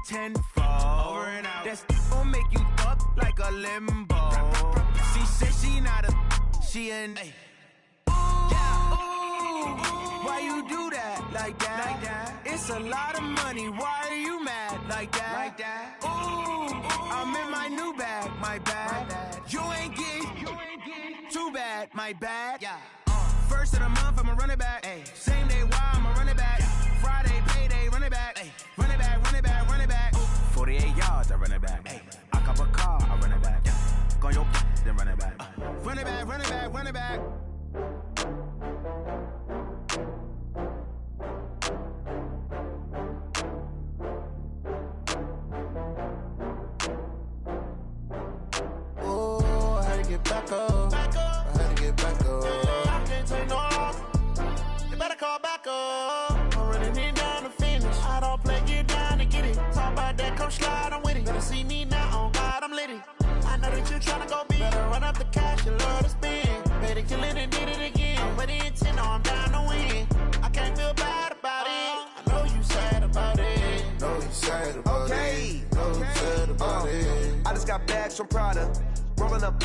tenfold. Over and out. That's gon' make you up like a limbo. She said she not a, she an. Why you do that like that? It's a lot of money. Why are you mad like that? Ooh, I'm in my new bag, my bad. You ain't getting too bad, my bad. Yeah. First of the month, I'ma run it back. Ay. Same day, why I'ma run it back. Friday, payday, run it back. Ay. Run it back, run it back, run it back. 48 yards, I run it back. Ay. I cop a car, I run it back. Go your then run it back. Run it back, run it back, run it back. Back up. I had to get back up. I can't take no loss. You better call back up. I'm running it down to finish. I don't play, get down to get it. Talk about that, come slide, I'm with it. Better see me now, on God, I'm litty. I know that you tryna go big. Better run up the cash, you love to spend. Better kill it and did it again. But the intent, no, I'm down to win. I can't feel bad about it. I know you sad about it. Know you sad about it. Know you sad about it. I just got bags from Prada. Rolling up,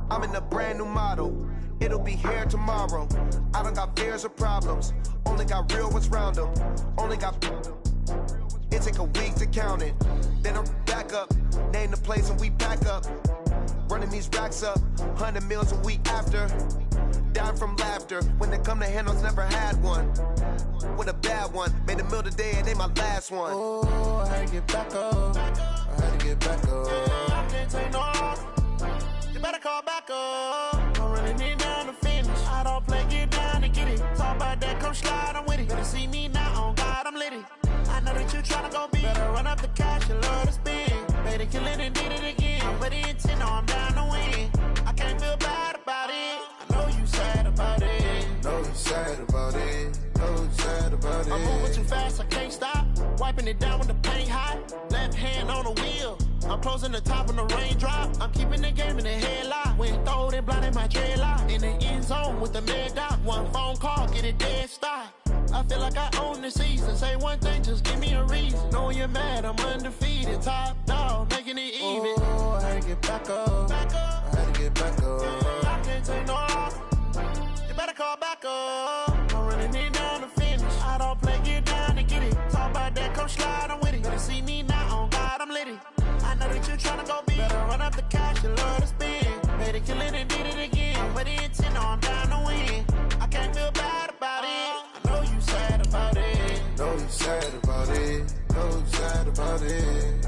I'm in a brand new model. It'll be here tomorrow. I don't got fears or problems. Only got real ones round them. Only got. It take a week to count it. Then I'm back up. Name the place and we back up. Running these racks up. 100 meals a week after. Dying from laughter. When they come to handles, never had one. With a bad one. Made a meal today and they my last one. Oh, I had to get back up. I had to get back up. I can't take no loss. You better call back up. I'm running it down to finish. I don't play, get down to get it. Talk about that, come slide, I'm with it. Better see me now, on God, I'm litty. I know that you tryna go big. Better run up the cash, you love to spend. Better kill it and did it again. But the intent, no, I'm down to win. I can't feel bad about it. I know you sad about it. Know you sad about it. Know you sad about it. I'm moving too fast, I can't stop. Wiping it down with the paint hot. Left hand on the wheel. I'm closing the top when the raindrop. I'm keeping the game in the headlock. When throwed and blinded my dreadlock. In the end zone with the mad dot. One phone call, get it dead stop. I feel like I own the season. Say one thing, just give me a reason. Knowing you're mad, I'm undefeated. Top dog, making it even. Oh, I had to get back up. I had to get back up. I can't take no loss. You better call back up. I'm running it down to finish. I don't play, get down to get it. Talk about that, come slide, I'm with it. Better see me now, on God, I'm litty. I know that you tryna go big. Better run up the cash, you love to spend. Better kill it and did it again. But the intent, no, I'm down to win. I can't feel bad about it. I know you sad about it. Know you sad about it. Know you sad about it.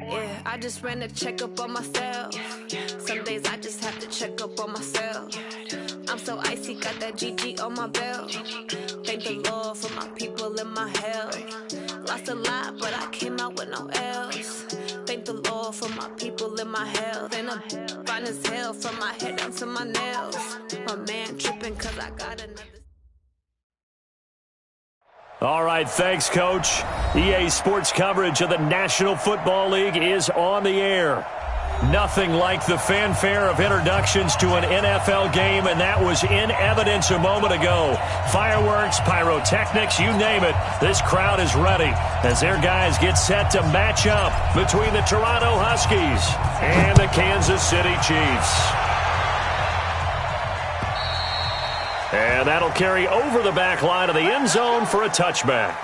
Yeah, I just ran a checkup on myself. Some days I just have to check up on myself. I'm so icy, got that GG on my belt. Thank the Lord for my people and my health. Lost a lot, but I came out with no else. Thank the Lord for my people and my health. And I'm fine as hell from my head down to my nails. My man tripping cause I got another. All right, thanks, Coach. EA Sports coverage of the National Football League is on the air. Nothing like the fanfare of introductions to an NFL game, and that was in evidence a moment ago. Fireworks, pyrotechnics, you name it. This crowd is ready as their guys get set to match up between the Toronto Huskies and the Kansas City Chiefs. And that'll carry over the back line of the end zone for a touchback.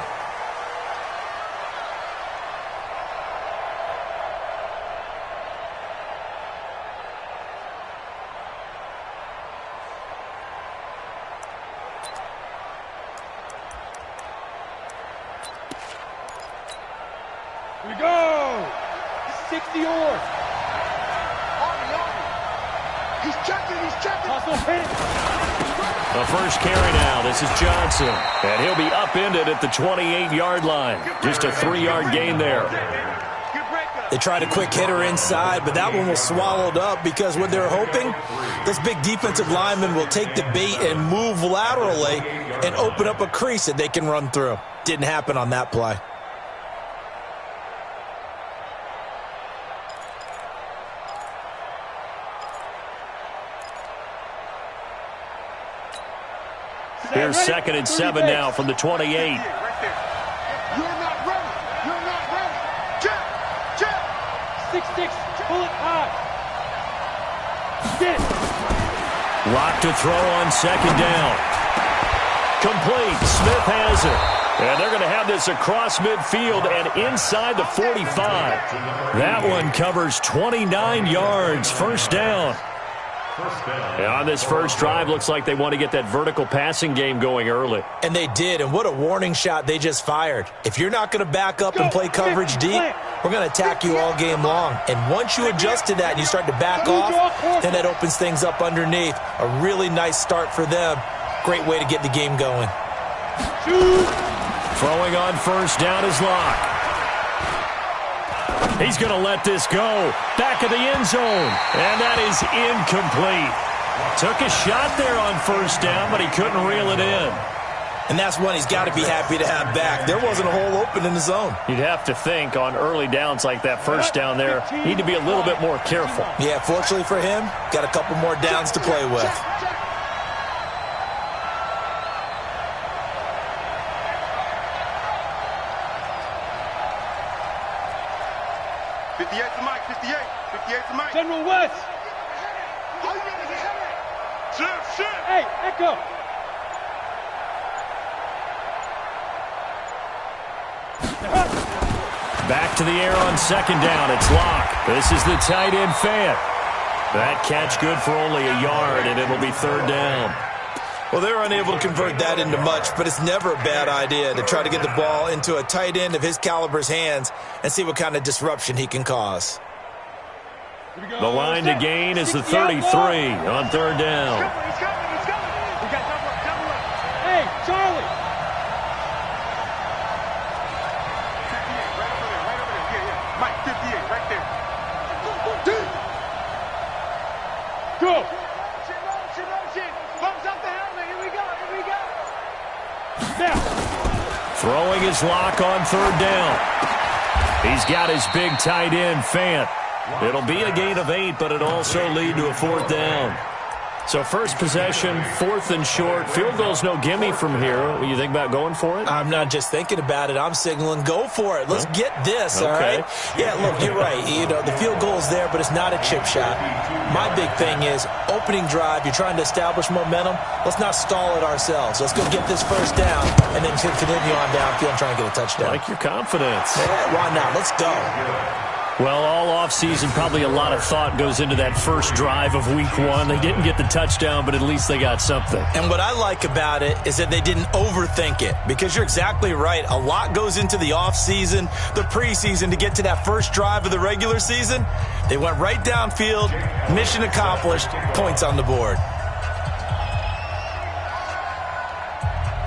Here we go. 60 yards. He's checking. Hustle hit. The first carry now. This is Johnson. And he'll be upended at the 28-yard line. Just a 3-yard gain there. Good breakup. They tried a quick hitter inside, but that one was swallowed up because what they're hoping, those big defensive linemen will take the bait and move laterally and open up a crease that they can run through. Didn't happen on that play. Here's 2nd and 7 now from the 28. You're not ready. You're not ready. Jump. 6-6. Pull it high. Sit. Lock to throw on 2nd down. Complete. Smith has it. And they're going to have this across midfield and inside the 45. That one covers 29 yards. First down. And on this first drive, looks like they want to get that vertical passing game going early. And they did, and what a warning shot they just fired. If you're not going to back up and play coverage deep, we're going to attack you all game long. And once you adjust to that and you start to back off, then that opens things up underneath. A really nice start for them. Great way to get the game going. Throwing on first down is Locke. He's going to let this go. Back of the end zone. And that is incomplete. Took a shot there on first down, but he couldn't reel it in. And that's one he's got to be happy to have back. There wasn't a hole open in the zone. You'd have to think on early downs like that first down there, need to be a little bit more careful. Yeah, fortunately for him, got a couple more downs to play with. General West. Hey, Echo. Back to the air on 2nd down. It's Locke. This is the tight end Fant. That catch good for only a yard, and it'll be 3rd down. Well, they're unable to convert that into much, but it's never a bad idea to try to get the ball into a tight end of his caliber's hands and see what kind of disruption he can cause. The line to gain is the 33 on 3rd down. Hey, Charlie. Mike, 58, right there. Go. Motion. Thumbs up the helmet. Here we go. Now. Throwing his Locke on 3rd down. He's got his big tight end, Fant. It'll be a gain of 8, but it'll also lead to a 4th down. So first possession, 4th and short. Field goal's no gimme from here. What do you think about going for it? I'm not just thinking about it. I'm signaling go for it. Let's get this, all right? Yeah, look, you're right. You know, the field goal's there, but it's not a chip shot. My big thing is opening drive. You're trying to establish momentum. Let's not stall it ourselves. Let's go get this first down and then continue on downfield and try and get a touchdown. I like your confidence. Yeah, why not? Let's go. Well, all offseason, probably a lot of thought goes into that first drive of week 1. They didn't get the touchdown, but at least they got something. And what I like about it is that they didn't overthink it, because you're exactly right. A lot goes into the offseason, the preseason to get to that first drive of the regular season. They went right downfield, mission accomplished, points on the board.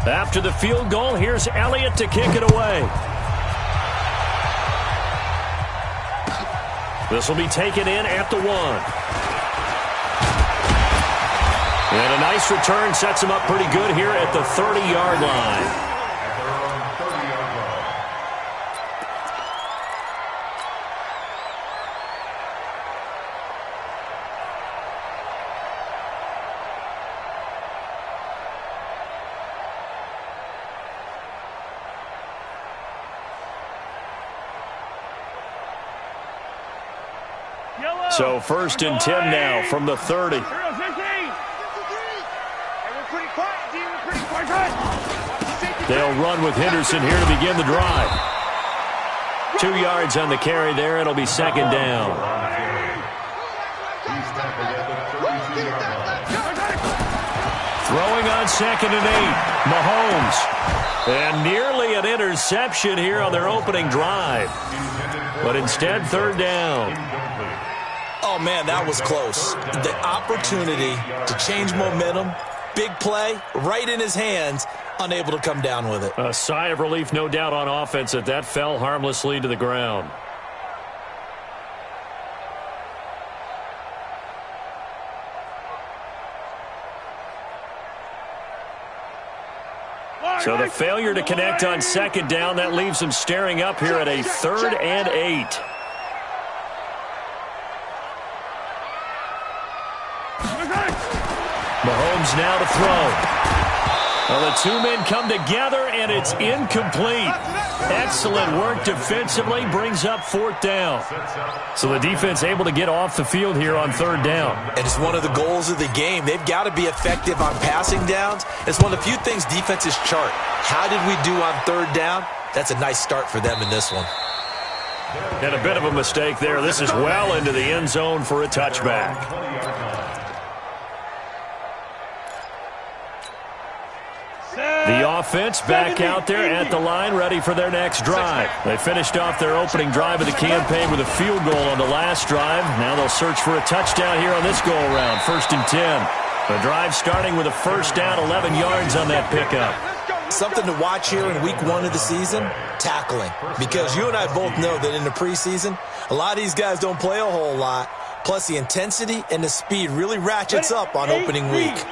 After the field goal, here's Elliott to kick it away. This will be taken in at the 1. And a nice return sets him up pretty good here at the 30-yard line. So 1st and 10 now from the 30. They'll run with Henderson here to begin the drive. 2 yards on the carry there. It'll be 2nd down. Throwing on 2nd and 8. Mahomes. And nearly an interception here on their opening drive. But instead, 3rd down. Oh, man, that was close. The opportunity to change momentum, big play, right in his hands, unable to come down with it. A sigh of relief, no doubt, on offense that fell harmlessly to the ground. So the failure to connect on second down, that leaves them staring up here at a 3rd and 8. Mahomes now to throw. Well, the two men come together, and it's incomplete. Excellent work defensively, brings up 4th down. So the defense able to get off the field here on 3rd down. And it's one of the goals of the game. They've got to be effective on passing downs. It's one of the few things defenses chart. How did we do on 3rd down? That's a nice start for them in this one. And a bit of a mistake there. This is well into the end zone for a touchback. The offense back out there at the line, ready for their next drive. They finished off their opening drive of the campaign with a field goal on the last drive. Now they'll search for a touchdown here on this go-around, 1st and 10. The drive starting with a 1st down, 11 yards on that pickup. Something to watch here in week 1 of the season, tackling. Because you and I both know that in the preseason, a lot of these guys don't play a whole lot. Plus the intensity and the speed really ratchets up on opening week.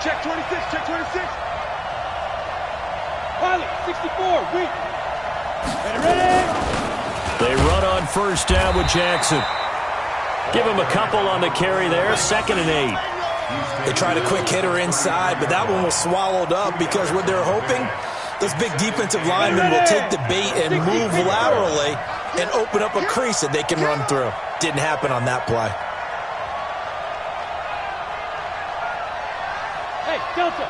Check 26, check 26. Pilot, 64, weak. Ready. They run on 1st down with Jackson. Give him a couple on the carry there, 2nd and 8. They tried a quick hitter inside, but that one was swallowed up because what they're hoping, those big defensive linemen will take the bait and move laterally and open up a crease that they can run through. Didn't happen on that play. Delta.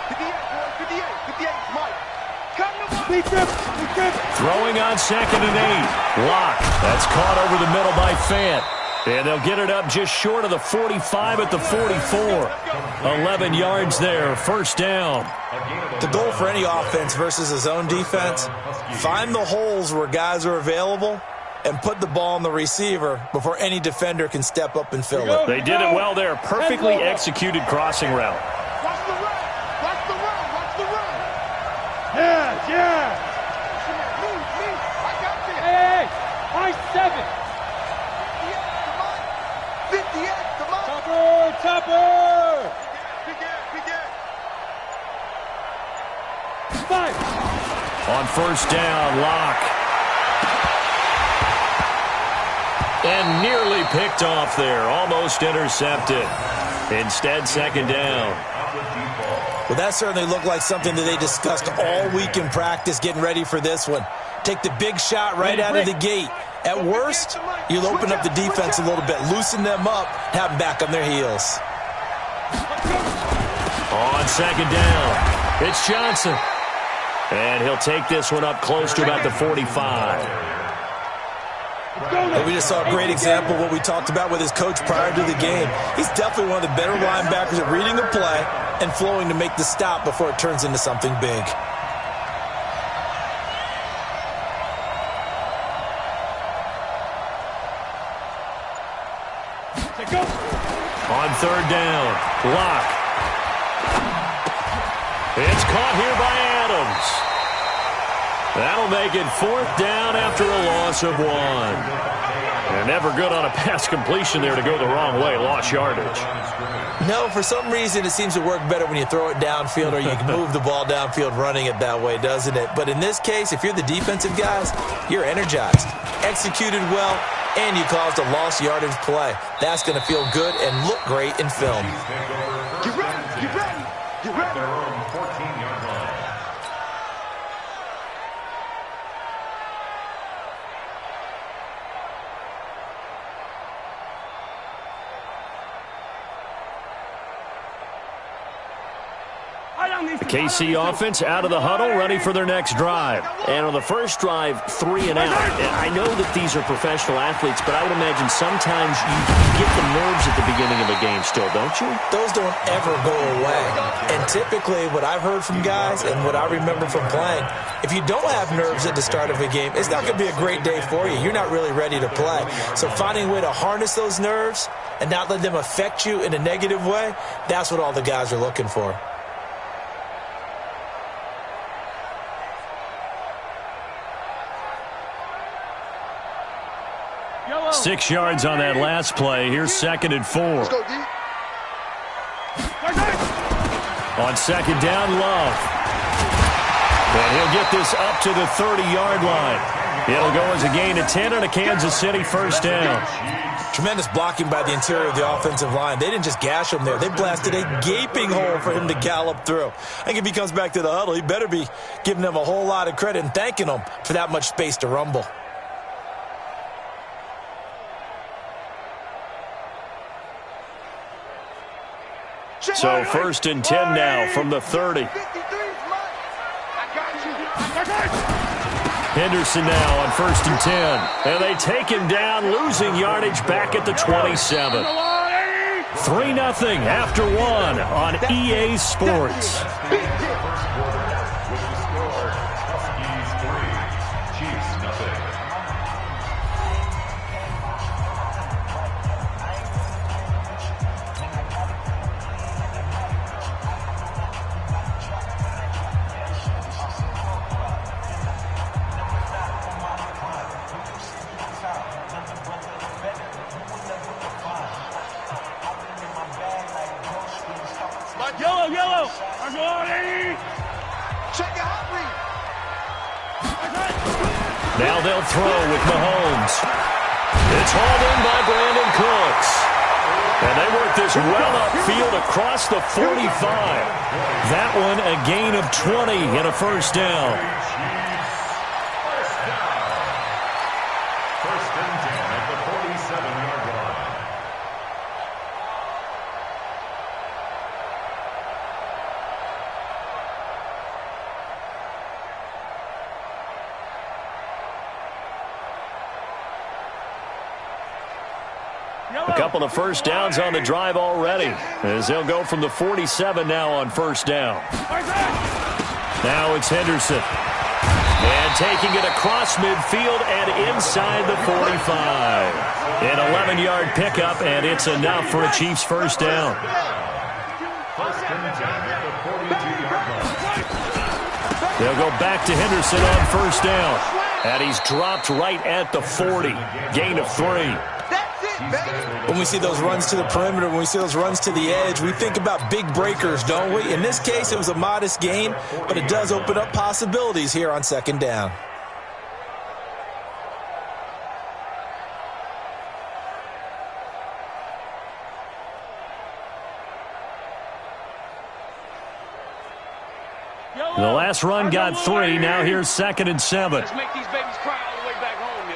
58, 58, Mike. Come to Mike. Throwing on 2nd and 8. Lock. That's caught over the middle by Fant. And they'll get it up just short of the 45 at the 44. 11 yards there, 1st down. The goal for any offense versus a zone defense, find the holes where guys are available and put the ball on the receiver before any defender can step up and fill it. They did it well there. Perfectly executed crossing route. Watch the run. Watch the run. Watch the run. Yeah. Move. I got this. Hey. High 7. 58. Come on. Topper. Begin. 5. On 1st down, Lock. And nearly picked off there. Almost intercepted. Instead, 2nd down. Well, that certainly looked like something that they discussed all week in practice getting ready for this one. Take the big shot right out of the gate. At worst, you'll open up the defense a little bit, loosen them up, have them back on their heels. On 2nd down, it's Johnson. And he'll take this one up close to about the 45. And we just saw a great example of what we talked about with his coach prior to the game. He's definitely one of the better linebackers at reading a play and flowing to make the stop before it turns into something big. On 3rd down, Lock. It's caught here by Adams. That'll make it 4th down after a loss of 1. And never good on a pass completion there to go the wrong way. Lost yardage. No, for some reason it seems to work better when you throw it downfield or you can move the ball downfield running it that way, doesn't it? But in this case, if you're the defensive guys, you're energized, executed well, and you caused a lost yardage play. That's going to feel good and look great in film. Get ready. The KC offense out of the huddle, ready for their next drive. And on the first drive, 3 and out. And I know that these are professional athletes, but I would imagine sometimes you get the nerves at the beginning of a game still, don't you? Those don't ever go away. And typically what I've heard from guys and what I remember from playing, if you don't have nerves at the start of a game, it's not going to be a great day for you. You're not really ready to play. So finding a way to harness those nerves and not let them affect you in a negative way, that's what all the guys are looking for. 6 yards on that last play. Here's 2nd and 4. On 2nd down, Love. And he'll get this up to the 30-yard line. It'll go as a gain of 10 and a Kansas City first down. Tremendous blocking by the interior of the offensive line. They didn't just gash him there. They blasted a gaping hole for him to gallop through. I think if he comes back to the huddle, he better be giving them a whole lot of credit and thanking them for that much space to rumble. So 1st and 10 now from the 30. Henderson now on 1st and 10. And they take him down, losing yardage back at the 27. 3-0 after 1 on EA Sports. Yellow. Now they'll throw with Mahomes. It's hauled in by Brandon Cooks. And they work this well upfield across the 45. That one a gain of 20 and a first down. First and 10 at the 47-yard line. A couple of first downs on the drive already, as they'll go from the 47 now on first down. Now it's Henderson. And taking it across midfield and inside the 45. An 11-yard pickup, and it's enough for a Chiefs first down. First and 10 at the 42-yard line. They'll go back to Henderson on first down. And he's dropped right at the 40. Gain of 3. When we see those runs to the perimeter, when we see those runs to the edge, we think about big breakers, don't we? In this case, it was a modest gain, but it does open up possibilities here on 2nd down. The last run got 3. Now here's 2nd and 7. Let's make these babies cry all the way back home.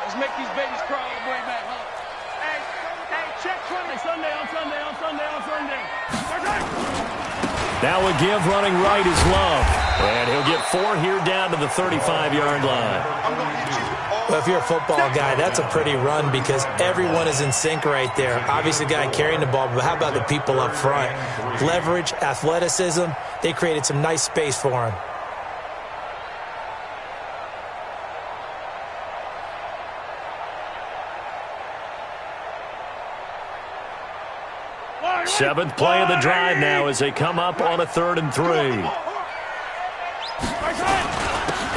Let's make these babies cry all the way back home. Hey, check Sunday. Now a give running right is Love. And he'll get 4 here down to the 35-yard line. Well, if you're a football guy, that's a pretty run because everyone is in sync right there. Obviously, the guy carrying the ball, but how about the people up front? Leverage, athleticism, they created some nice space for him. Seventh play of the drive now as they come up on a 3rd and 3.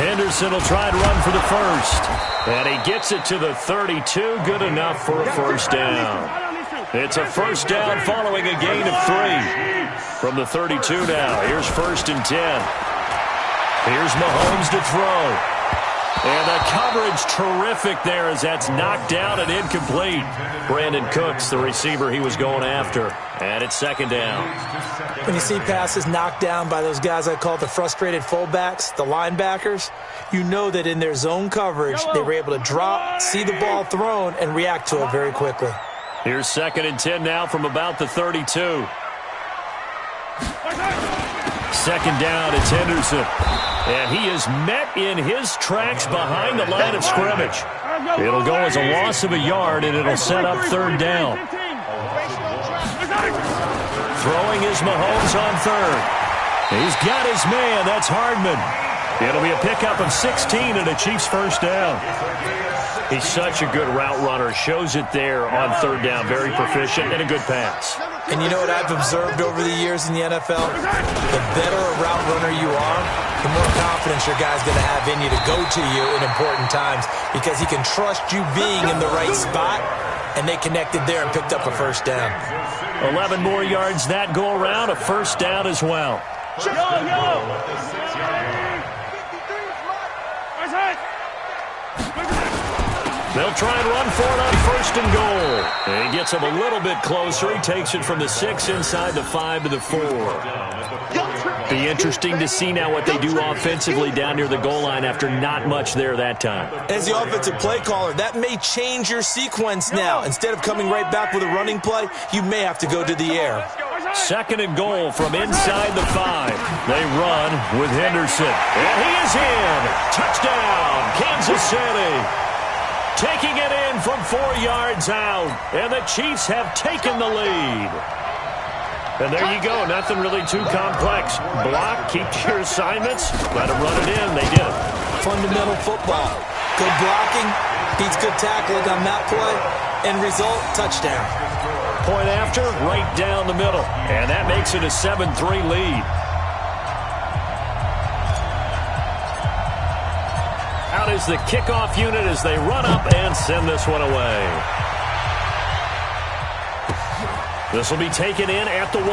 Henderson will try to run for the first. And he gets it to the 32. Good enough for a first down. It's a first down following a gain of 3. From the 32 now. Here's 1st and 10. Here's Mahomes to throw. And the coverage terrific there as that's knocked down and incomplete. Brandon Cooks, the receiver he was going after. And it's 2nd down. When you see passes knocked down by those guys I call the frustrated fullbacks, the linebackers, you know that in their zone coverage, they were able to drop, see the ball thrown, and react to it very quickly. Here's 2nd and 10 now from about the 32. 2nd down, it's Henderson. And he is met in his tracks behind the line of scrimmage. It'll go as a loss of a yard, and it'll set up 3rd down. Throwing is Mahomes on 3rd. He's got his man. That's Hardman. It'll be a pickup of 16 and a Chiefs first down. He's such a good route runner. Shows it there on 3rd down. Very proficient and a good pass. And you know what I've observed over the years in the NFL? The better a route runner you are, the more confidence your guy's going to have in you to go to you in important times because he can trust you being in the right spot, and they connected there and picked up a first down. 11 more yards that go around, a first down as well. They'll try and run for it on first and goal. And he gets him a little bit closer. He takes it from the 6 inside the 5 to the 4. Be interesting to see now what they do offensively down near the goal line after not much there that time. As the offensive play caller, that may change your sequence now. Instead of coming right back with a running play, you may have to go to the air. Second and goal from inside the 5. They run with Henderson. And he is in. Touchdown, Kansas City. Taking it in from 4 yards out. And the Chiefs have taken the lead. And there you go. Nothing really too complex. Block, keep your assignments, let them run it in. They did it. Fundamental football. Good blocking, beats good tackling on that play. End result, touchdown. Point after, right down the middle. And that makes it a 7-3 lead. Out is the kickoff unit as they run up and send this one away. This will be taken in at the 1.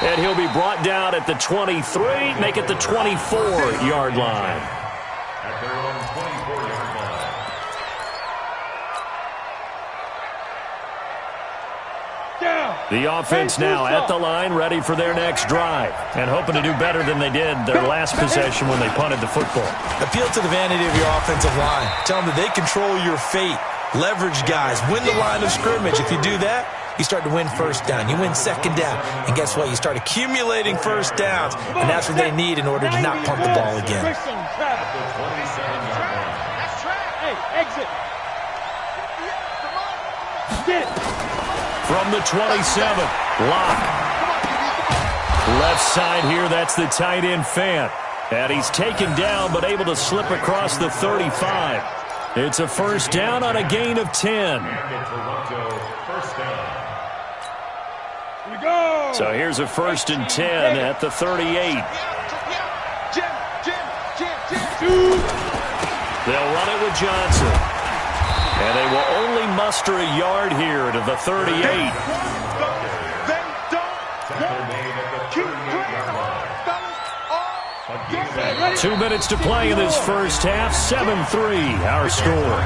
And he'll be brought down at the 23, make it the 24-yard line. At their own 24-yard line. The offense now at the line, ready for their next drive, and hoping to do better than they did their last possession when they punted the football. Appeal to the vanity of your offensive line. Tell them that they control your fate. Leverage guys. Win the line of scrimmage. If you do that, you start to win first down. You win second down. And guess what? You start accumulating first downs, and that's what they need in order to not punt the ball again. At the 27-yard line. Hey, exit. Get it. From the 27, Locke. Left side here, that's the tight end Fant. And he's taken down but able to slip across the 35. It's a first down on a gain of 10. And the Toronto first down. Here we go. So here's a first and 10 at the 38. They'll run it with Johnson. And they will only muster a yard here to the 38. Tackle made at the 38-yard line. 2 minutes to play in this first half. 7-3, our score.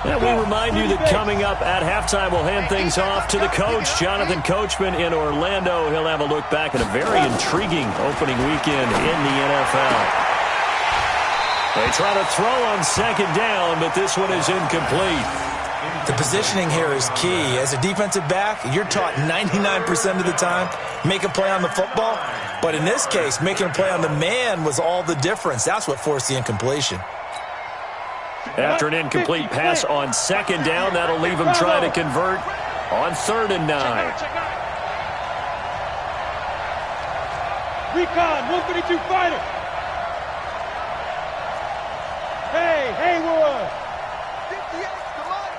And we remind you that coming up at halftime, we'll hand things off to the coach, Jonathan Coachman in Orlando. He'll have a look back at a very intriguing opening weekend in the NFL. They try to throw on second down, but this one is incomplete. The positioning here is key. As a defensive back, you're taught 99% of the time, make a play on the football. But in this case, making a play on the man was all the difference. That's what forced the incompletion. After an incomplete pass on second down, that'll leave him trying to convert on 3rd and 9. Recon, 152 fighter. Hey, Haywood. 58, come on.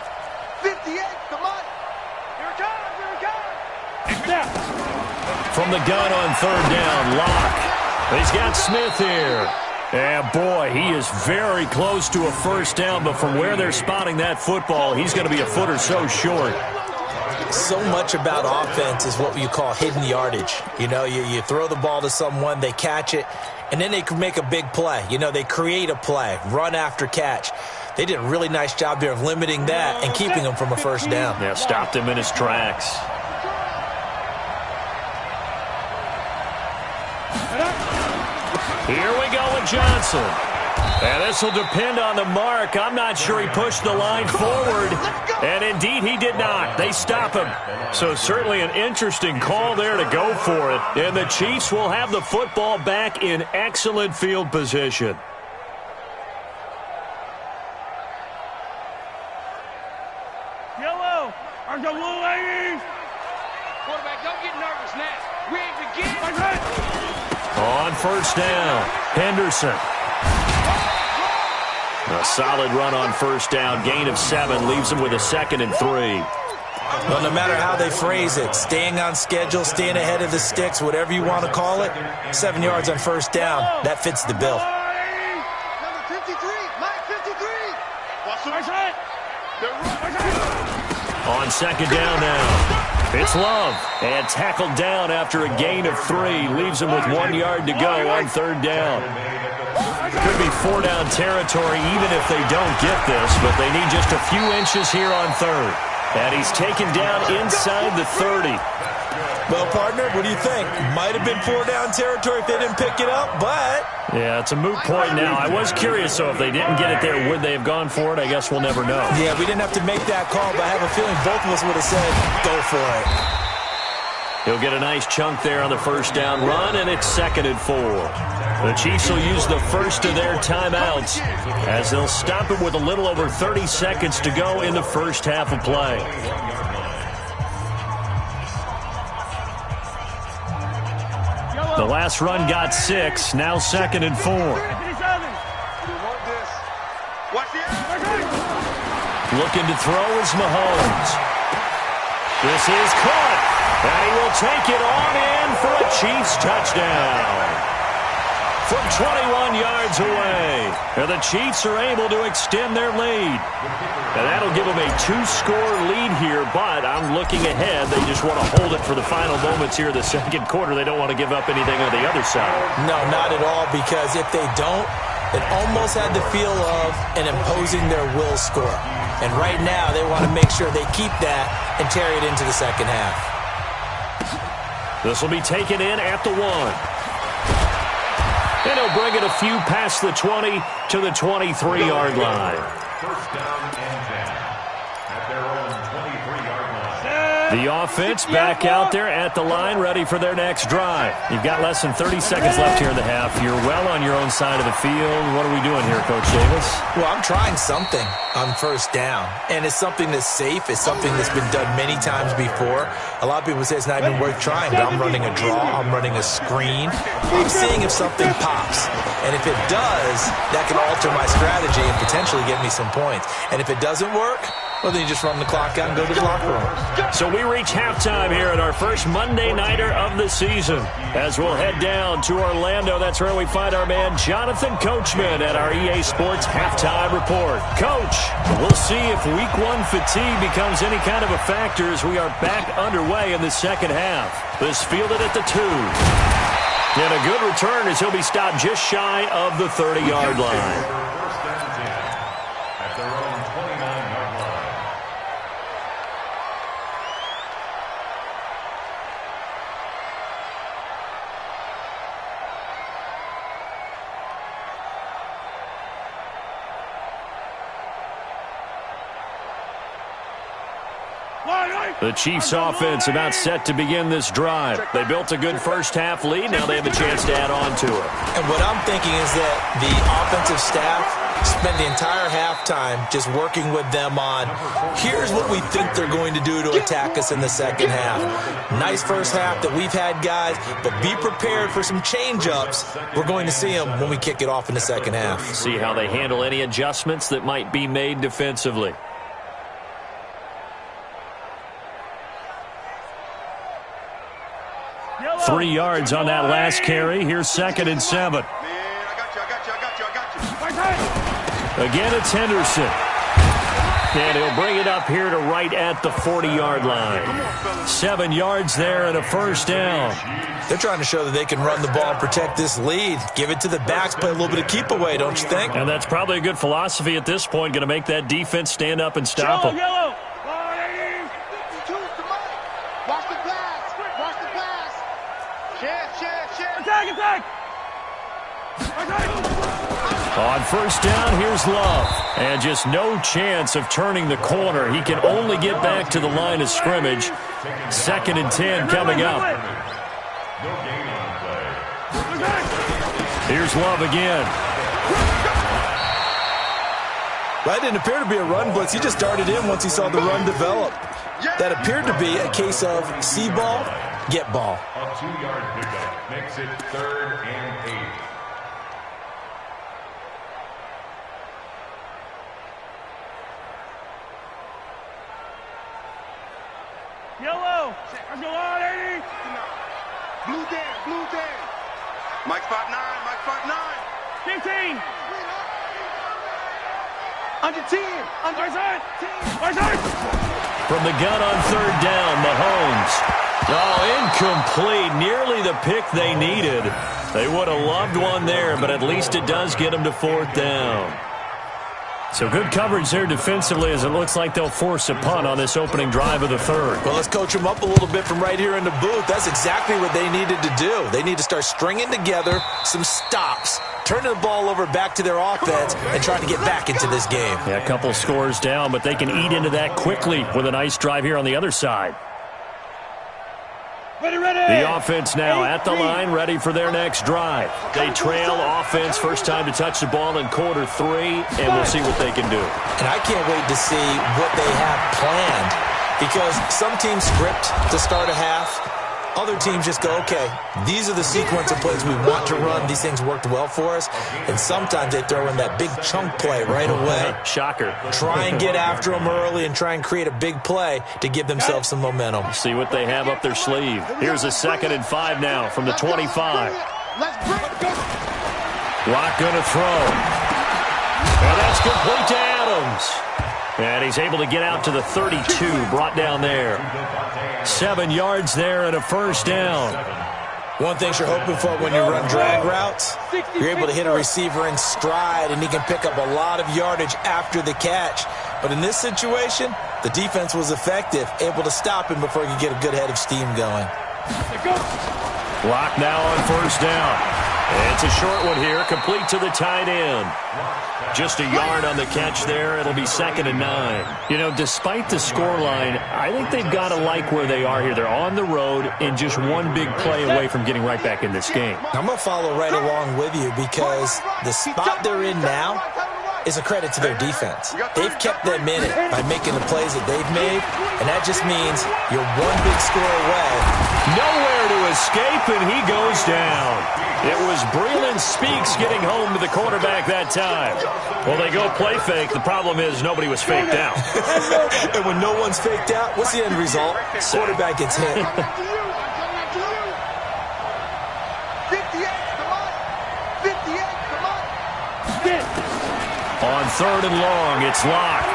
58, come on. Here it comes, here it comes. Snap. From the gun on 3rd down, Locke. He's got Smith here. And, boy, he is very close to a first down, but from where they're spotting that football, he's going to be a foot or so short. So much about offense is what you call hidden yardage. You know, you throw the ball to someone, they catch it, and then they can make a big play. You know, they create a play, run after catch. They did a really nice job there of limiting that and keeping him from a first down. Yeah, stopped him in his tracks. Here we go with Johnson. And this will depend on the mark. I'm not sure he pushed the line forward. And indeed, he did not. They stop him. So certainly an interesting call there to go for it. And the Chiefs will have the football back in excellent field position. Yellow, are the little ladies? Quarterback, don't get nervous now. We ain't beginning. On on first down. Henderson. A solid run on first down. Gain of 7 leaves him with a 2nd and 3. Well, no matter how they phrase it, staying on schedule, staying ahead of the sticks, whatever you want to call it, 7 yards on first down, that fits the bill. Number 53, Mike 53. On second down now, it's Love. And tackled down after a gain of 3. Leaves him with 1 yard to go on third down. Could be 4-down territory even if they don't get this, but they need just a few inches here on third. And he's taken down inside the 30. Well, partner, what do you think? Might have been 4-down territory if they didn't pick it up, but... Yeah, it's a moot point now. I was curious, so if they didn't get it there, would they have gone for it? I guess we'll never know. Yeah, we didn't have to make that call, but I have a feeling both of us would have said, go for it. He'll get a nice chunk there on the first down run, and it's 2nd and 4. The Chiefs will use the first of their timeouts as they'll stop it with a little over 30 seconds to go in the first half of play. The last run got 6, now 2nd and 4. Looking to throw is Mahomes. This is caught, and he will take it on in for a Chiefs touchdown. From 21 yards away, and the Chiefs are able to extend their lead. And that'll give them a 2-score lead here, but I'm looking ahead. They just want to hold it for the final moments here in the second quarter. They don't want to give up anything on the other side. No, not at all, because if they don't, it almost had the feel of an imposing their will score. And right now, they want to make sure they keep that and carry it into the second half. This will be taken in at the 1. And he'll bring it a few past the 20 to the 23-yard line. First down and 10 at their own 23-yard line. The offense back out there at the line, ready for their next drive. You've got less than 30 seconds left here in the half. You're well on your own side of the field. What are we doing here, Coach Davis? Well, I'm trying something on first down, and it's something that's safe. It's something that's been done many times before. A lot of people say it's not even worth trying, but I'm running a draw. I'm running a screen. I'm seeing if something pops, and if it does, that can alter my strategy and potentially get me some points. And if it doesn't work, well, then you just run the clock out and go to the locker room. So we reach halftime here at our first Monday Nighter of the season. As we'll head down to Orlando, that's where we find our man Jonathan Coachman at our EA Sports Halftime Report. Coach, we'll see if Week 1 fatigue becomes any kind of a factor as we are back underway in the second half. This fielded at the 2. And a good return as he'll be stopped just shy of the 30-yard line. The Chiefs offense about set to begin this drive. They built a good first half lead. Now they have a chance to add on to it. And what I'm thinking is that the offensive staff spent the entire halftime just working with them on, here's what we think they're going to do to attack us in the second half. Nice first half that we've had, guys, but be prepared for some change-ups. We're going to see them when we kick it off in the second half. See how they handle any adjustments that might be made defensively. Yellow. 3 yards on that last carry. Here's 2nd and 7. Again, it's Henderson. And he'll bring it up here to right at the 40-yard line. 7 yards there and a first down. They're trying to show that they can run the ball and protect this lead. Give it to the backs, play a little bit of keep away, don't you think? And that's probably a good philosophy at this point, going to make that defense stand up and stop them. Yellow. Watch the pass. Watch the pass. Share. Attack. On first down, here's Love. And just no chance of turning the corner. He can only get back to the line of scrimmage. 2nd and 10 coming up. Here's Love again. That didn't appear to be a run blitz. He just darted in once he saw the run develop. That appeared to be a case of see ball, get ball. A 2-yard pickup makes it 3rd and 8. Yellow. Let's go on, 80. Blue Dan. Mike spot 9. 15. Under 10. From the gun on 3rd down, Mahomes. Oh, incomplete. Nearly the pick they needed. They would have loved one there, but at least it does get them to 4th down. So good coverage there defensively as it looks like they'll force a punt on this opening drive of the 3rd. Well, let's coach them up a little bit from right here in the booth. That's exactly what they needed to do. They need to start stringing together some stops, turning the ball over back to their offense, and trying to get back into this game. Yeah, a couple scores down, but they can eat into that quickly with a nice drive here on the other side. Ready. The offense now at the line, ready for their next drive. They trail offense, first time to touch the ball in quarter 3, and we'll see what they can do. And I can't wait to see what they have planned, because some teams script to start a half. Other teams just go, okay, these are the sequence of plays we want to run. These things worked well for us. And sometimes they throw in that big chunk play right away. Shocker. Try and get after them early and try and create a big play to give themselves some momentum. See what they have up their sleeve. Here's a 2nd and 5 now from the 25. Lock going to throw. And that's complete to Adams. And he's able to get out to the 32, brought down there. 7 yards there and a 1st down. One thing you're hoping for when you run drag routes, you're able to hit a receiver in stride, and he can pick up a lot of yardage after the catch. But in this situation, the defense was effective, able to stop him before he could get a good head of steam going. Lock now on 1st down. It's a short one here, complete to the tight end. Just a yard on the catch there. It'll be 2nd and 9. You know, despite the scoreline, I think they've got to like where they are here. They're on the road and just one big play away from getting right back in this game. I'm going to follow right along with you because the spot they're in now is a credit to their defense. They've kept them in it by making the plays that they've made, and that just means you're one big score away. Nowhere to escape, and he goes down. It was Breland Speaks getting home to the quarterback that time. Well, they go play fake. The problem is nobody was faked out. And when no one's faked out, what's the end result? Quarterback gets hit. 58, come on. On 3rd and long, it's Locke.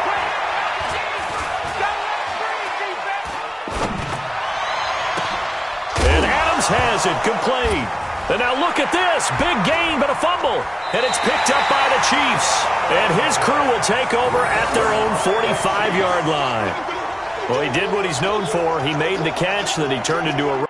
And Adams has it, complete. And now look at this. Big gain, but a fumble. And it's picked up by the Chiefs. And his crew will take over at their own 45-yard line. Well, he did what he's known for. He made the catch, then he turned into a run.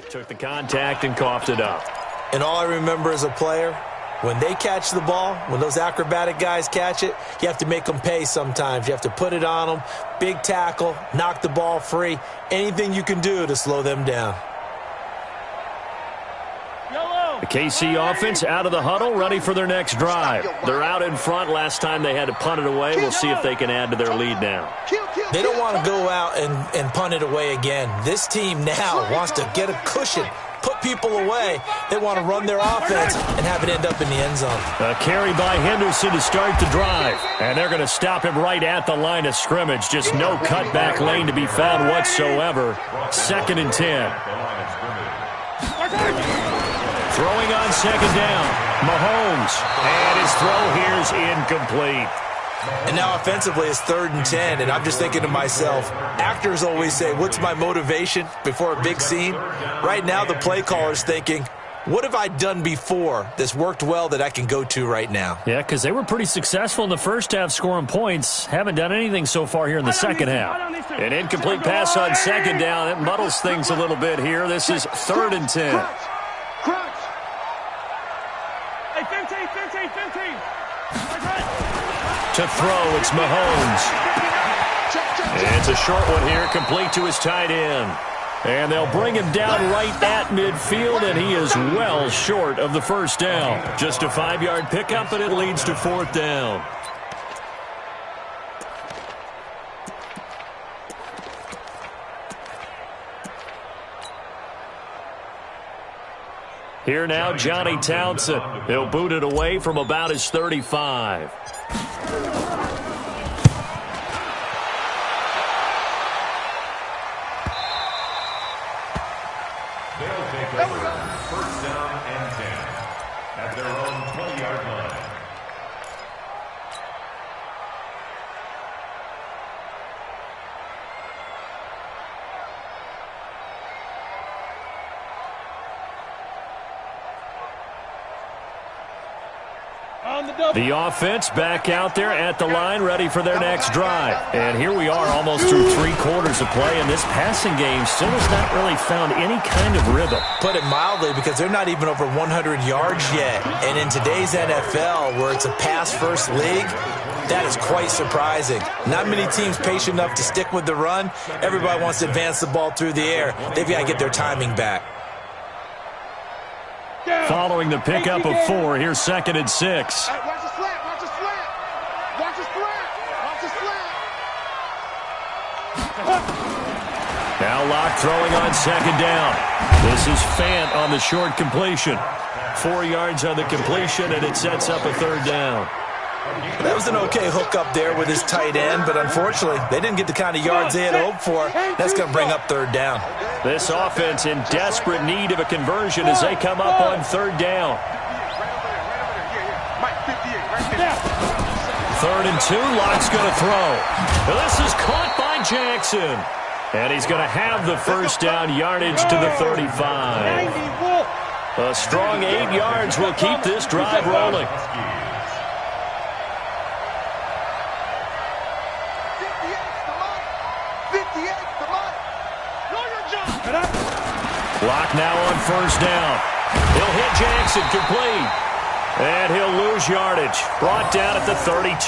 Took the contact and coughed it up. And all I remember as a player, when they catch the ball, when those acrobatic guys catch it, you have to make them pay sometimes. You have to put it on them, big tackle, knock the ball free, anything you can do to slow them down. The KC offense out of the huddle, ready for their next drive. They're out in front. Last time they had to punt it away. We'll see if they can add to their lead now. They don't want to go out and punt it away again. This team now wants to get a cushion, put people away. They want to run their offense and have it end up in the end zone. A carry by Henderson to start the drive. And they're going to stop him right at the line of scrimmage. Just no cutback lane to be found whatsoever. 2nd and 10. Throwing on 2nd down. Mahomes. And his throw here is incomplete. And now offensively it's 3rd and 10, and I'm just thinking to myself, actors always say, what's my motivation before a big scene? Right now the play caller's thinking, what have I done before that's worked well that I can go to right now? Yeah, because they were pretty successful in the first half scoring points. Haven't done anything so far here in the second half. An incomplete pass on 2nd down. It muddles things a little bit here. This is 3rd and 10. Hey, 15. To throw, it's Mahomes. It's a short one here, complete to his tight end. And they'll bring him down right at midfield, and he is well short of the 1st down. Just a 5-yard pickup, and it leads to 4th down. Here now, Johnny Townsend. He'll boot it away from about his 35. They'll take over. First down and 10 at their own 20-yard line. The offense back out there at the line, ready for their next drive. And here we are almost through 3 quarters of play, and this passing game still has not really found any kind of rhythm. Put it mildly, because they're not even over 100 yards yet. And in today's NFL, where it's a pass-first league, that is quite surprising. Not many teams patient enough to stick with the run. Everybody wants to advance the ball through the air. They've got to get their timing back. Following the pickup of 4, here's 2nd and 6. Watch the slant, watch the slant. Watch the slant, watch the slant. Now Locke throwing on 2nd down. This is Fant on the short completion. 4 yards on the completion, and it sets up a 3rd down. That was an okay hook up there with his tight end, but unfortunately, they didn't get the kind of yards they had hoped for. That's going to bring up 3rd down. This offense in desperate need of a conversion as they come up on 3rd down. 3rd and 2, Locke's going to throw. Well, this is caught by Jackson. And he's going to have the first down yardage to the 35. A strong 8 yards will keep this drive rolling. Locke now on 1st down. He'll hit Jackson, complete. And he'll lose yardage. Brought down at the 32.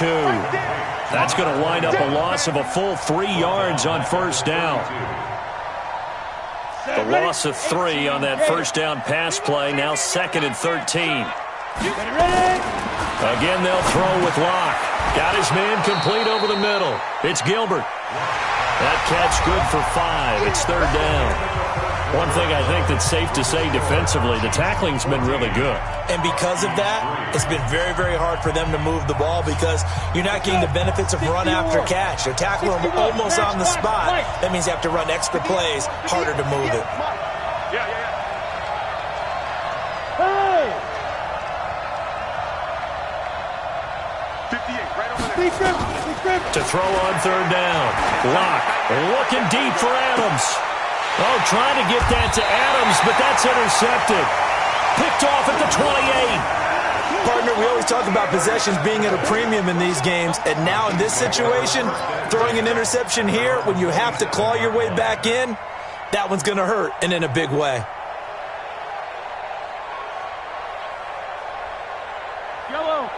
That's going to wind up a loss of a full 3 yards on 1st down. The loss of 3 on that 1st down pass play. Now 2nd and 13. Again, they'll throw with Locke. Got his man complete over the middle. It's Gilbert. That catch good for 5. It's 3rd down. One thing I think that's safe to say defensively, the tackling's been really good. And because of that, it's been very, very hard for them to move the ball because you're not getting the benefits of run after catch. They're tackling them almost on the spot. That means you have to run extra plays, harder to move it. To throw on 3rd down. Locke looking deep for Adams. Oh, trying to get that to Adams, but that's intercepted. Picked off at the 28. Partner, we always talk about possessions being at a premium in these games, and now in this situation, throwing an interception here when you have to claw your way back in, that one's going to hurt, and in a big way.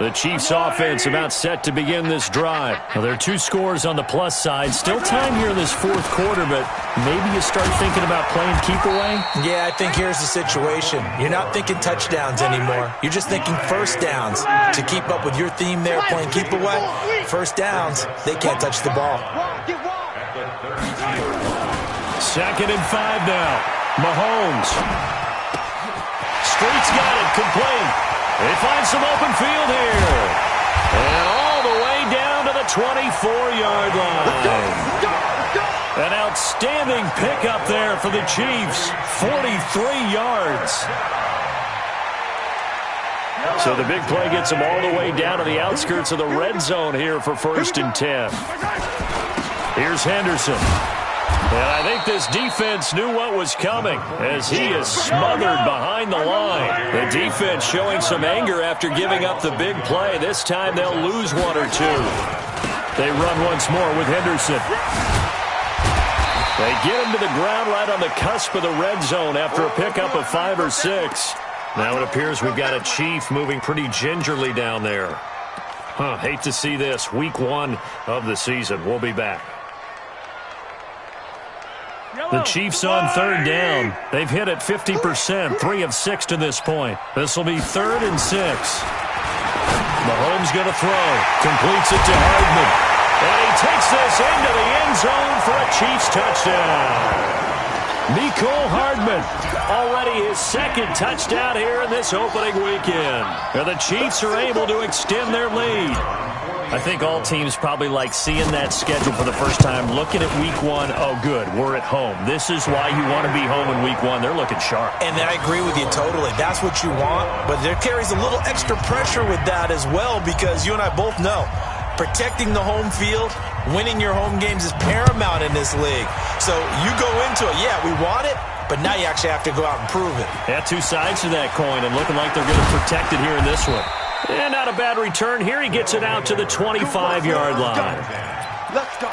The Chiefs offense about set to begin this drive. Well, there are 2 scores on the plus side. Still time here in this 4th quarter, but maybe you start thinking about playing keep away? Yeah, I think here's the situation. You're not thinking touchdowns anymore. You're just thinking 1st downs. To keep up with your theme there, playing keep away, 1st downs, they can't touch the ball. 2nd and 5 now. Mahomes. Street's got it, complete. They find some open field here. And all the way down to the 24-yard line. An outstanding pickup there for the Chiefs. 43 yards. So the big play gets them all the way down to the outskirts of the red zone here for 1st and 10. Here's Henderson. And I think this defense knew what was coming as he is smothered behind the line. The defense showing some anger after giving up the big play. This time they'll lose 1 or 2. They run once more with Henderson. They get him to the ground right on the cusp of the red zone after a pickup of 5 or 6. Now it appears we've got a Chief moving pretty gingerly down there. Hate to see this. Week 1 of the season. We'll be back. The Chiefs on 3rd down. They've hit it 50%, 3 of 6 to this point. This will be 3rd and 6. Mahomes going to throw. Completes it to Hardman. And he takes this into the end zone for a Chiefs touchdown. Mecole Hardman, already his second touchdown here in this opening weekend. And the Chiefs are able to extend their lead. I think all teams probably like seeing that schedule for the first time, looking at week one. Oh, good, we're at home. This is why you want to be home in week one. They're looking sharp. And I agree with you totally. That's what you want, but there carries a little extra pressure with that as well, because you and I both know protecting the home field, winning your home games is paramount in this league. So you go into it, yeah, we want it, but now you actually have to go out and prove it. Yeah, two sides to that coin, and looking like they're going to protect it here in this one. And not a bad return here. He gets it out to the 25-yard line. Let's go.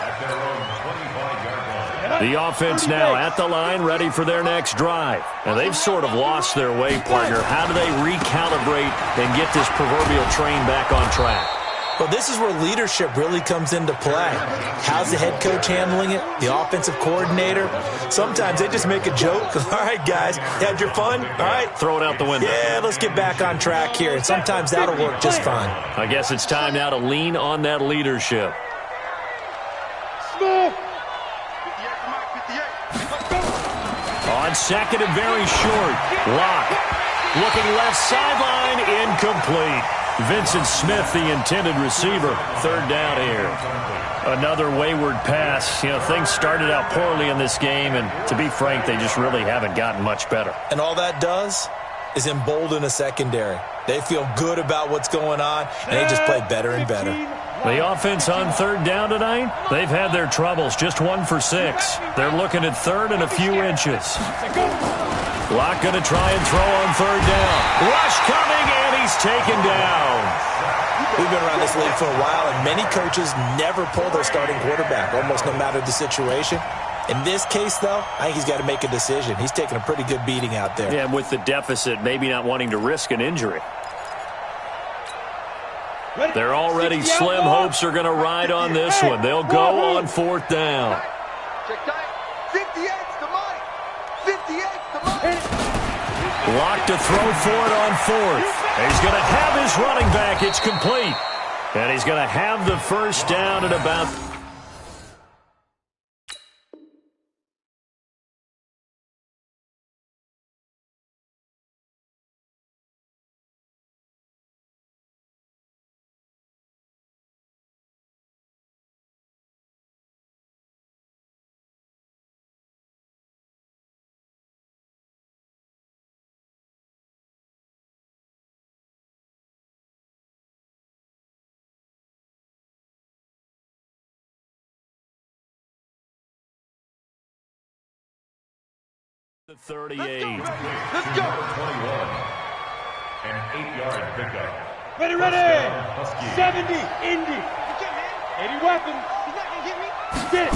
The offense now at the line, ready for their next drive. And they've sort of lost their way, partner. How do they recalibrate and get this proverbial train back on track? Well, this is where leadership really comes into play. How's the head coach handling it? The offensive coordinator? Sometimes they just make a joke. All right, guys, you had your fun? All right. Throw it out the window. Yeah, let's get back on track here. And sometimes that'll work just fine. I guess it's time now to lean on that leadership. Smith. On second and very short. Lock. Looking left sideline, incomplete. Vincent Smith, the intended receiver. Third down here. Another wayward pass. You know, things started out poorly in this game, and to be frank, they just really haven't gotten much better. And all that does is embolden a secondary. They feel good about what's going on, and they just play better and better. The offense on third down tonight, they've had their troubles. Just 1 for 6. They're looking at third and a few inches. Locke going to try and throw on third down. Rush coming, and he's taken down. We've been around this league for a while, and many coaches never pull their starting quarterback, almost no matter the situation. In this case, though, I think he's got to make a decision. He's taking a pretty good beating out there. Yeah, and with the deficit, maybe not wanting to risk an injury. Their already slim hopes are going to ride on this one. They'll go on fourth down. Locked to throw for it on fourth. He's going to have his running back. It's complete. And he's going to have the first down at about... The 38. Let's go. 21. An 8-yard pickup. Ready. 70, Indy. 80 weapons. He's not going to get me. Get it.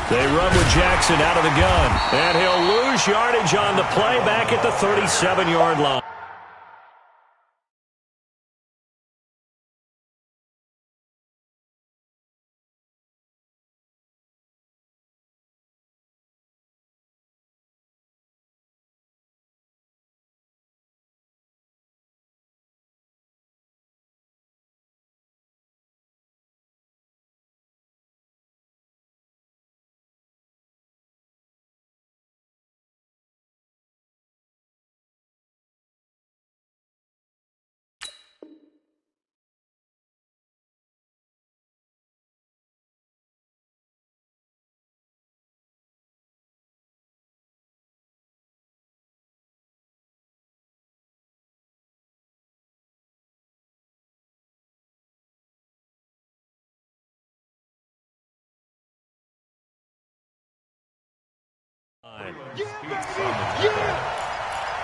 They run with Jackson out of the gun. And he'll lose yardage on the play back at the 37-yard line.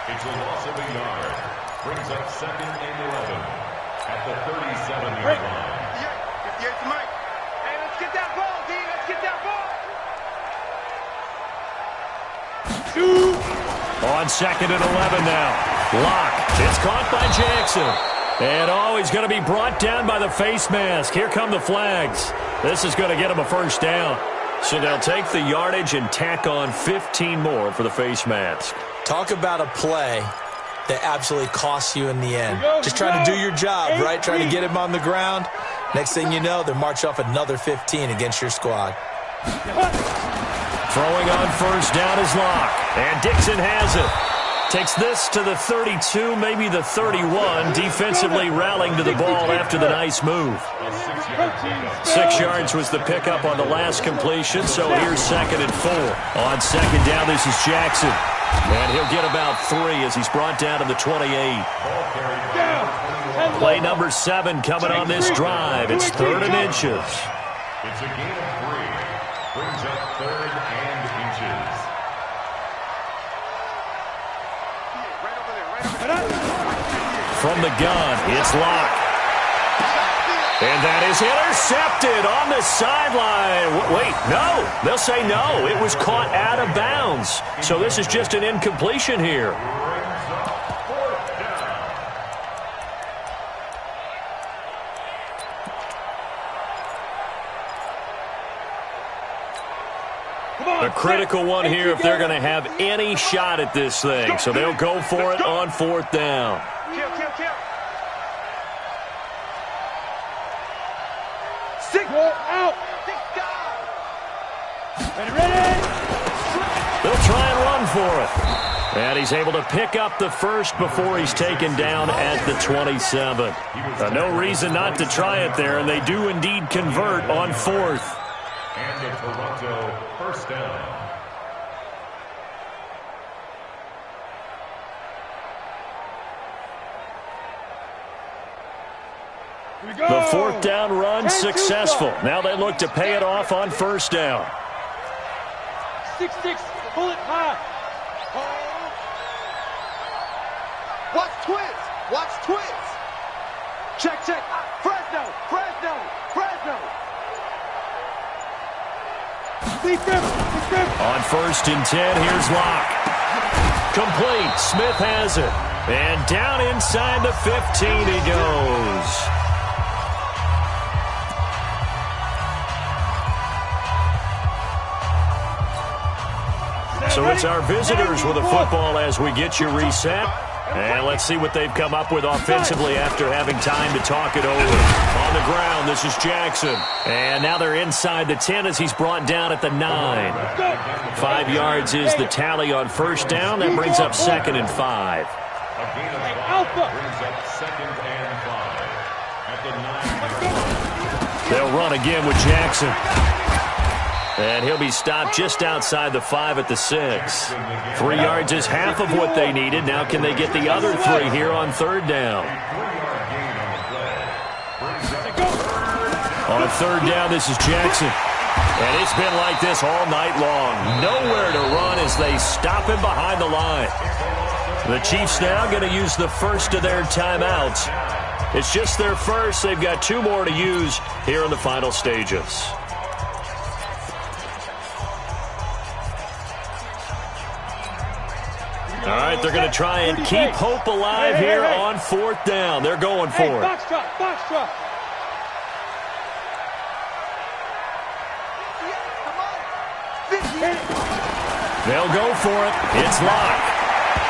It's a loss of a yard. Brings up 2nd and 11 at the 37-yard line. 58 to Mike. Hey, let's get that ball, D. Let's get that ball. On 2nd and 11 now. Lock. It's caught by Jackson. And he's going to be brought down by the face mask. Here come the flags. This is going to get him a first down. So they'll take the yardage and tack on 15 more for the face mask. Talk about a play that absolutely costs you in the end. Just trying to do your job, right? Trying to get him on the ground. Next thing you know, they march off another 15 against your squad. Throwing on first down is Locke. And Dixon has it. Takes this to the 32, maybe the 31. Defensively rallying to the ball after the nice move. 6 yards was the pickup on the last completion, so here's 2nd and 4. On 2nd down, this is Jackson. And he'll get about 3 as he's brought down to the 28. Play number 7 coming on this drive. It's 3rd and inches. It's a gain of 3. Brings up 3rd and inches. From the gun, it's Locke. And that is intercepted on the sideline. Wait, no. They'll say no. It was caught out of bounds. So this is just an incompletion here. A critical one here if they're going to have any shot at this thing. So they'll go for it on 4th down. They'll try and run for it. And he's able to pick up the first before he's taken down at the 27. No reason not to try it there, and they do indeed convert on 4th. And the Toronto first down. The 4th down run successful. Now they look to pay it off on 1st down. 6-6, pull it high. Watch twins. Watch twins. Check. Fresno. On 1st and 10, here's Locke. Complete. Smith has it. And down inside the 15 he goes. So it's our visitors with a football as we get you reset. And let's see what they've come up with offensively after having time to talk it over. On the ground, this is Jackson. And now they're inside the 10 as he's brought down at the 9. 5 yards is the tally on 1st down. That brings up 2nd and 5. A gain of 5 brings up 2nd and 5. At the 9. They'll run again with Jackson. And he'll be stopped just outside the 5 at the 6. 3 yards is half of what they needed. Now can they get the other 3 here on 3rd down? On 3rd down, this is Jackson. And it's been like this all night long. Nowhere to run as they stop him behind the line. The Chiefs now going to use the first of their timeouts. It's just their first. They've got 2 more to use here in the final stages. All right, they're going to try and keep hope alive here on 4th down. They're going for it. Box drop. They'll go for it. It's Locke.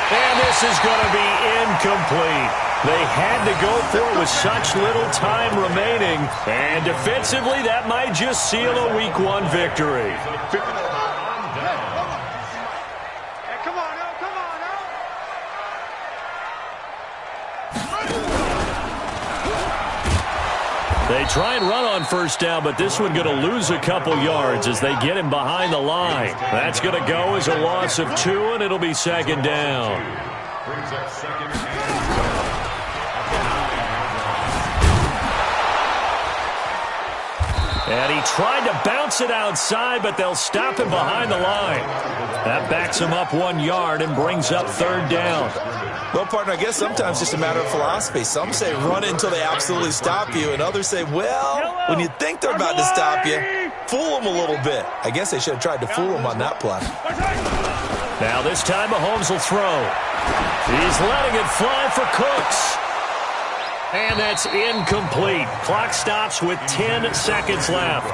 And this is going to be incomplete. They had to go for it with such little time remaining. And defensively, that might just seal a Week 1 victory. They try and run on 1st down, but this one going to lose a couple yards as they get him behind the line. That's going to go as a loss of 2, and it'll be 2nd down. Brings up 2nd and 7. And he tried to bounce it outside, but they'll stop him behind the line. That backs him up 1 yard and brings up 3rd down. Well, partner, I guess sometimes it's just a matter of philosophy. Some say run until they absolutely stop you, and others say, well, when you think they're about to stop you, fool them a little bit. I guess they should have tried to fool them on that play. Now this time Mahomes will throw. He's letting it fly for Cooks. And that's incomplete. Clock stops with 10 seconds left.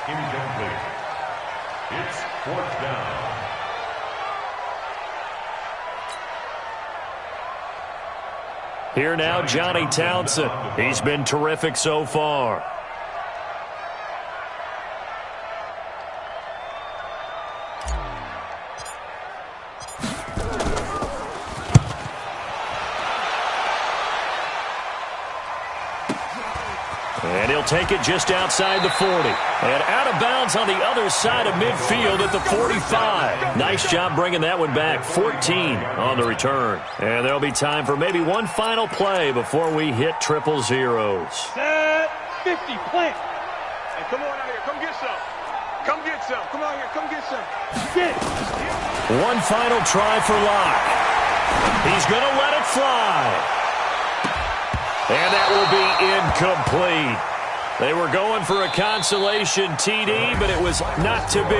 Incomplete. It's 4th down. Here now, Johnny Townsend. He's been terrific so far. They'll take it just outside the 40. And out of bounds on the other side of midfield at the 45. Nice job bringing that one back. 14 on the return. And there'll be time for maybe one final play before we hit 000. Set 50, plant. Hey, come on out here. Come get some. Come get some. Come out here. Come get some. Get it. One final try for Locke. He's going to let it fly. And that will be incomplete. They were going for a consolation TD, but it was not to be.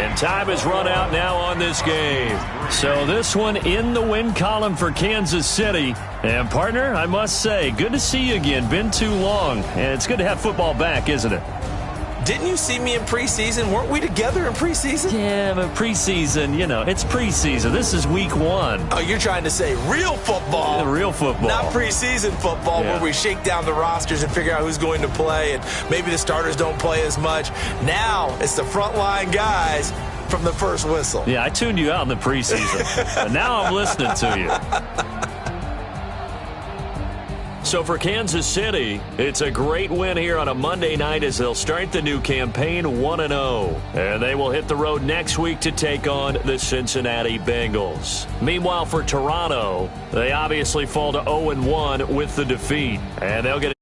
And time has run out now on this game. So this one in the win column for Kansas City. And, partner, I must say, good to see you again. Been too long. And it's good to have football back, isn't it? Didn't you see me in preseason? Weren't we together in preseason? Yeah, but preseason, you know, it's preseason. This is week 1. Oh, you're trying to say real football. Yeah, real football. Not preseason football where we shake down the rosters and figure out who's going to play, and maybe the starters don't play as much. Now it's the frontline guys from the first whistle. Yeah, I tuned you out in the preseason. And now I'm listening to you. So for Kansas City, it's a great win here on a Monday night as they'll start the new campaign 1-0. And they will hit the road next week to take on the Cincinnati Bengals. Meanwhile, for Toronto, they obviously fall to 0-1 with the defeat. And they'll get